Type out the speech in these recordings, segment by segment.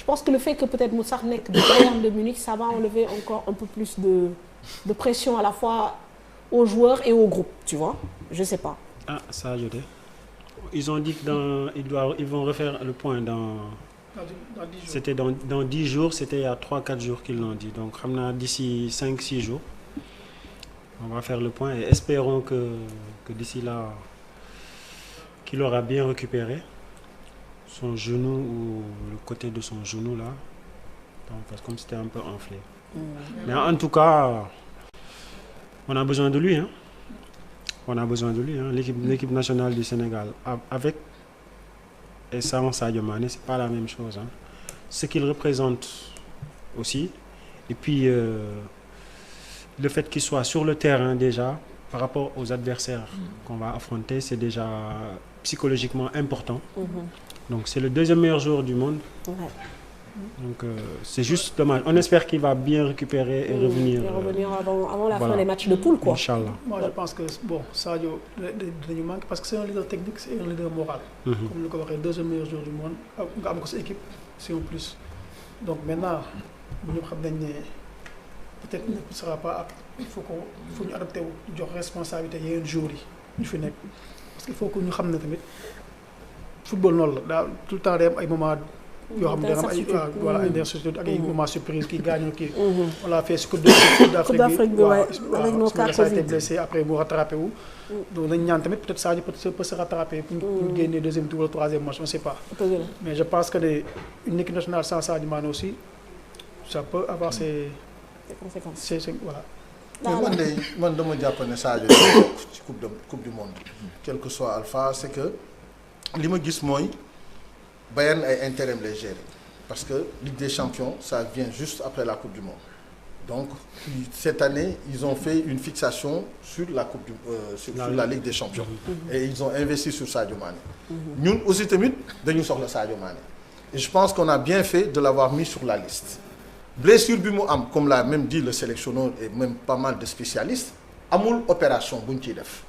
je pense que le fait que peut-être mu sax nekk du Bayern de Munich ça va enlever encore un peu plus de pression à la fois aux joueurs et au groupe, tu vois, je sais pas. Ah, ça a ajouté. Ils ont dit que ils vont refaire le point dans 10 jours. C'était dans 10 jours, c'était il y a 3-4 jours qu'ils l'ont dit. Donc, d'ici 5-6 jours, on va faire le point et espérons que d'ici là, qu'il aura bien récupéré son genou ou le côté de son genou là. Donc, parce que comme c'était un peu enflé. Mais en tout cas, on a besoin de lui, hein. On a besoin de lui, hein. L'équipe nationale du Sénégal, avec et sans Sadio Mané, c'est pas la même chose, hein. Ce qu'il représente aussi, et puis le fait qu'il soit sur le terrain déjà, par rapport aux adversaires qu'on va affronter, c'est déjà psychologiquement important. Donc c'est le deuxième meilleur joueur du monde. Ouais. Donc c'est juste dommage. On espère qu'il va bien récupérer et revenir. Avant la fin des matchs de poule, quoi. Inch'Allah. Moi je pense que bon, Sadio dañu manque parce que c'est un leader technique, c'est un leader moral. Comme ni ko waxee deuxième meilleur joueur du monde nga am ko sa équipe c'est un plus. Donc maintenant bu ñu xam nañ ne peut-être ne sera pas apte. Il faut ñu adapté wu jox responsabilité yeneen joueurs yi ñu fi nekk parce que il faut que ñu xam ne tamit football noonu la daal tout le temps day am ay moments. yoo xam ne dana am ay voilà ay incertitude ak ay moments surprise kii gaañoo kii. on l'a fait si Coupe d'Afrique bi avec nos cas a été blessé après mu rattrapé wu. donc nañ ñaan tamit peut-être Sadio peut se rattraper pour ñu génnee deuxième tour wala troisième match on sait pas. mais je pense que une équipe nationale sans Sadio Mané aussi ça peut avoir ses conséquences. Voilà. mais man dama jàpp ne Sadio ci coupe du monde. quel que soit Alpha c'est que li ma gis mooy. Bayern ay intérim lay gérer parce que Ligue des Champions ça vient juste après la Coupe du Monde donc cette année ils ont fait une fixation sur la sur la Ligue des Champions et ils ont investi sur Sadio Mané ñun aussi tamit dañu soxla Sadio Mané et je pense qu'on a bien fait de l'avoir mis sur la liste blessure bi mu am comme l'a même dit le sélectionneur et même pas mal de spécialistes amul opération bu ñu ciy def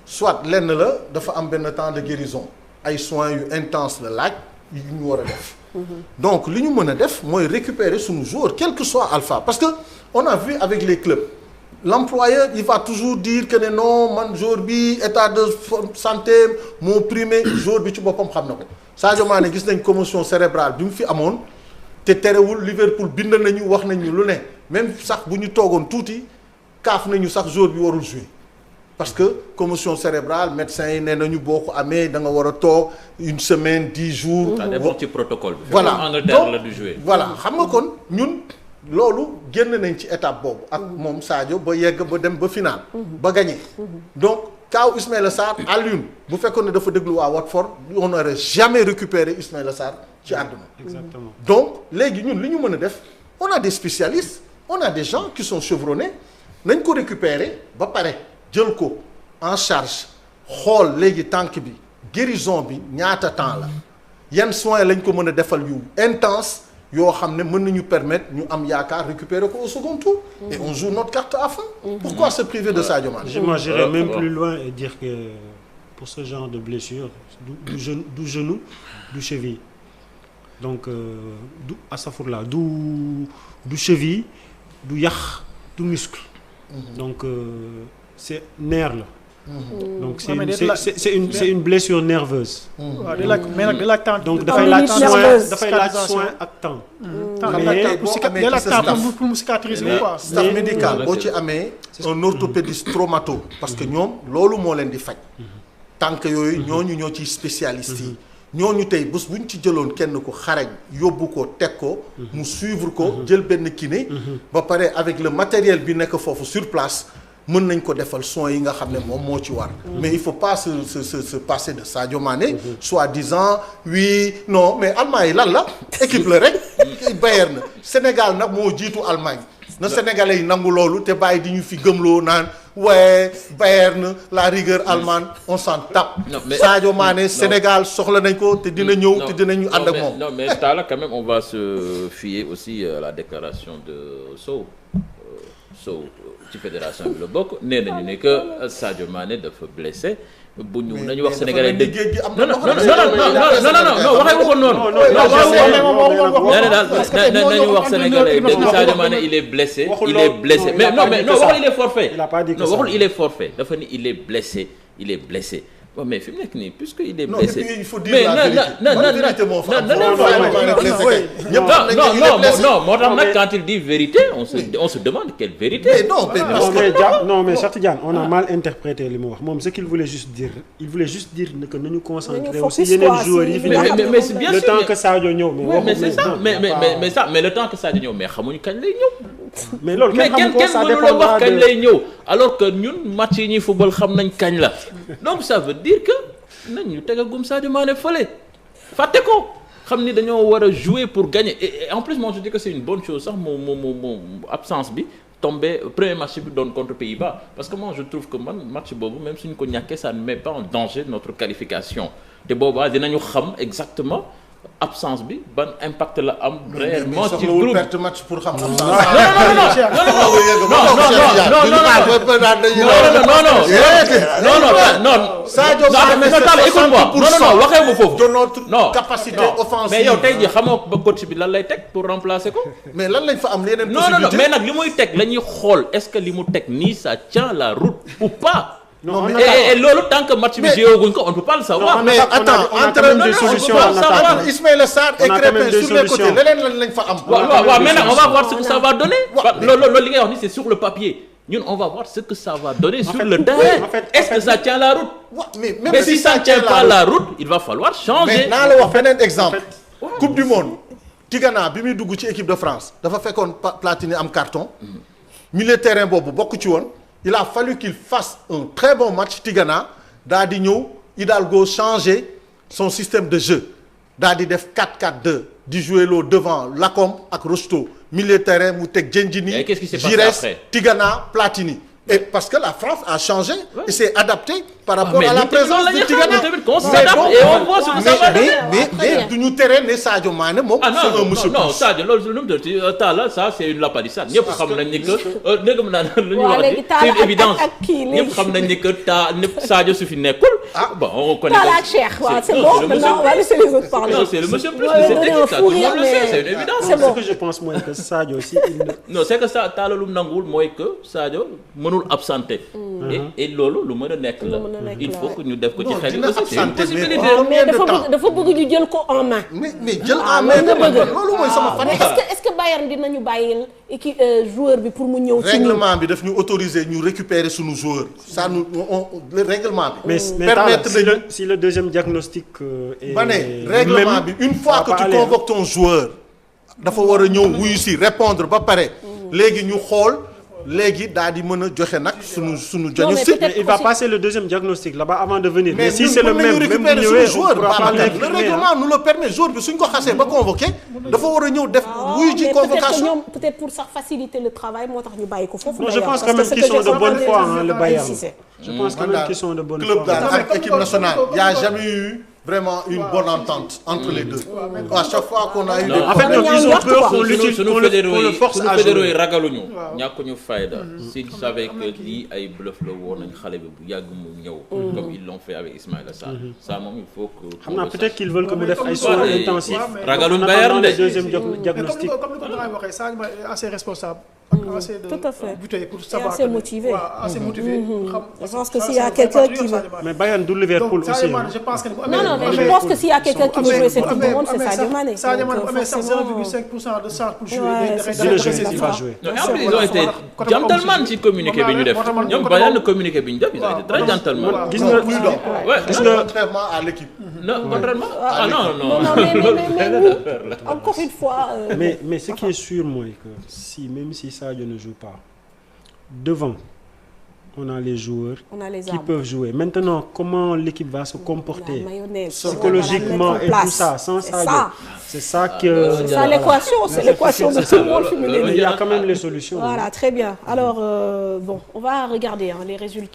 soit lenn la dafa am benn temps de guérison ay soins yu intense la laaj yu ñu war a def donc li ñu mën a def mooy récupérer suñu joueur quel que soit Alpha parce que on a vu avec les clubs l'employeur il va toujours dire que ne non man joueur bi état de santé moo primé joueur bi ci boppam xam na ko Sadio Mané gis nañ commotion cérébrale bi mu fi amoon te terewul Liverpool bind nañu wax nañu lu ne même sax bu ñu toogoon tuuti kaaf nañu sax joueur bi warul jouer parce que commotion cérébrale médecin yi nee nañu boo ko amee da nga war a toog une semaine 10 jours. ça dépend ci protocole bi. voilà Angleterre la du jouer. voilà xam nga kon ñun loolu génn nañ ci étape boobu. ak moom Sadio ba yegg ba dem ba final. ba gagné. donc kaaw Ismaïla Sarr à l'une bu fekkoon ne dafa déglu waa Watford on n'aurait jamais récupéré Ismaïla Sarr ci àdduna. Exactement. donc léegi ñun li ñu mën a def on a des spécialistes on a des gens qui sont chevronnés nañ ko récupérer ba pare. jël ko en charge xool léegi tànk bi guérison bi ñaata temps la yan soins lañ ko mën a defal yu intense yoo xam ne mën nañu permettre ñu am yaakaar récupérer ko au second tour et on joue notre carte à fond pourquoi se priver de Sadio Mané. Moi j'irais même plus loin et dire que pour ce genre de blessure du genou du cheville donc du asafurla du cheville du yax du muscle donc c'est nerf là. Donc c'est une blessure nerveuse. Donc dafay laaj soin ak temps. mais pour mu cicatriser quoi. staff médical boo ci amee un orthopédiste traumato parce que ñoom loolu moo leen di faj. tànk yooyu ñooñu ñoo ciy spécialistes yi. ñooñu tey bés bu ñu ci jëloon kenn ko xarañ yóbbu ko teg ko. mu suivre ko jël benn kiné. ba pare avec le matériel bi nekk foofu sur place. mën nañ ko defal soins yi nga xam ne moom moo ci war. mais il faut pas se passer de Sadio Mané. soi-disant oui non mais Allemagne yi lan la équipe la rek. Bayern na Sénégal nag moo jiitu Allemagne. na Sénégalais yi nangu loolu te bàyyi di ñu fi gëmloo naan waaye Bayern la rigueur allemande on s'en tape. Sadio Mané Sénégal soxla nañ ko te dina ñëw te dinañu ànd ak moom. non mais là quand même on va se fier aussi à la déclaration de Sow. ci fédération bi la bokk nee nañu ne que Sadio Mané dafa blessé bu ñu nañu wax sénégalais dëgg. non non waxee wu ko noonu. nañu wax sénégalais dëgg Sadio Mané il est blessé. mais waxul il est forfait. waxul il est forfait dafa ni il est blessé. Bon, mais fi mu nekk nii puisque il est blessé. Non, il faut dire la vérité. Non, moo tax nag quand il dit vérité on se demande quelle vérité. mais Cheikh Tidiane on a mal interprété li mu wax moom ce qu'il voulait juste dire que nañu concentrer aussi yeneen joueurs yi fi mais c'est bien sûr le temps que Sadio ñëw mais c'est ça mais le temps que Sadio ñëw mais xamuñu kañ lay ñëw. mais loolu kenn mënu la wax kañ lay ñëw alors que ñun match yi ñuy football xam nañ kañ la donc ça veut dire que nañ ñu tegagum Sadio Mané fële fàtte ko xam ni dañoo war a jouer pour gagner et en plus moi je dis que c'est une bonne chose sax moom absence bi tombé premier match bi doon contre Pays-Bas parce que moi je trouve que man match boobu même suñu ko ñàkkee ça ne met pas en danger notre qualification te boobaa dinañu xam exactement absence bi ban impact la am réellement ci groupe perte match pour xam absence. non Sadio Mané non waxee mu foofu de notre capacité offensive. mais yow tey jii xamoo ba coach bi lan lay teg pour remplacer ko. mais lan lañ fa am yeneen possibilité non mais nag li muy teg la ñuy xool est-ce que li mu teg nii ça tient la route ou pas. Non, et loolu tant que match bi jéeguñ ko on ne peut pas le savoir. mais attends entraîneur des solutions Ismaïla Sarr et Crépin sur les côtés leneen lañ fa am. waaw maintenant on va voir ce que ça va donner. loolu li ngay wax ni c'est sur le papier. ñun on va voir ce que ça va donner sur le terrain. Est-ce que ça tient la route? Mais si ça ne tient pas la route il va falloir changer. mais naa la wax beneen exemple. Coupe du monde. Tigana bi muy dugg ci équipe de France dafa fekkoon Platini am carton. milieu terrain boobu bokk ci woon. Il a fallu qu'il fasse un très bon match Tigana daa di ñëw Hidalgo changer son système de jeu daa di def 4-4-2 di jouer loo devant Lacombe ak Rocheteau milieu terrain mu teg Djendjini Giresse Tigana Platini et parce que la France a changé et s'est adaptée par rapport à la présence de Tigana mais du ñu tere ne Sadio Mané moom c'est un monsieur non Sadio loolu lu mu tudd Talla ça c'est une lapalissade ñëpp xam nañ ni que ndégam naa lu ñu wax c'est une évidence ñëpp xam nañ ni que Sadio su fi nekkul bon on connaît Talla ak Cheikh waaw c'est bon maintenant on va laisser les autres parler non c'est le monsieur plus c'est technique ça tout le monde le sait c'est une évidence ce que je pense mooy que Sadio aussi non c'est que ça Talla lu mu nanguwul mooy que Sadio mënul absenté et loolu lu mën a nekk la il faut que ñu def ko ci xel yi aussi c'est une possibilité mais dafa bëgg ñu jël ko en main mais jël en main loolu mooy sama fan est-ce que Bayern dinañu bàyyil équipe joueur bi pour mu ñëw ci règlement bi daf ñu autoriser ñu récupérer suñu joueur ça nous le règlement bi permettre si le deuxième diagnostic est ba ne règlement bi une fois que tu convoques ton joueur dafa war a ñëw wuyu si répondre ba pare léegi ñu xool léegi daal di mën a joxe nag sunu diagnostic. mais il va passer le deuxième diagnostic là-bas avant de venir. mais si c'est le même suñu joueur le règlement nous le permet joueur bi suñ ko xasee ba convoqué dafa war a ñëw def wuyu ji convocation. peut-être pour sax faciliter le travail moo tax ñu bàyyi ko foofu. non je pense quand même qu'ils sont de bonne foi le Bayern. je pense quand même qu'ils sont de bonne foi. club daal ak équipe nationale y a jamais eu vraiment une bonne entente entre les deux. à chaque fois qu'on a eu des en fait ils ont peur qu'on le force à jouer. fédéraux yi ragaluñu ñàkkuñu fayda s'ils savaient que lii ay bluff la woon nañ xale bi bu yàgg mu ñëw comme ils l'ont fait avec Ismaïla Sarr ça moom il faut que xam naa peut-être qu'ils veulent que mu def ay soins intensifs ragaluñ Bayern de deuxième diagnostic comme ni ko Dramé waxee Sadio est assez responsable assez de tout à fait bouteille pour savoir assez motivé assez motivé je pense que s'il y a quelqu'un qui veut mais Bayern du Liverpool aussi je pense que je pense que s'il y a quelqu'un qui veut jouer cette Coupe du Monde c'est Sadio Mané. Sadio Mané amee sax 0,5% de chance pour jouer. il va jouer. Ils ont été gentleman ci communiqué bi ñu def ñoom Bayern communiqué bi ñu def ils ont été très gentleman. gis nga contrairement à l'équipe. non contrairement non mais encore une fois. mais ce qui est sûr mooy que même si Sadio ne joue pas devant. On a les joueurs qui peuvent jouer. Maintenant, comment l'équipe va se comporter psychologiquement et tout ça, sans Sadio. C'est ça que... C'est l'équation de tout le monde féminin. Il y a quand même les solutions. Voilà, très bien. Alors, on va regarder les résultats.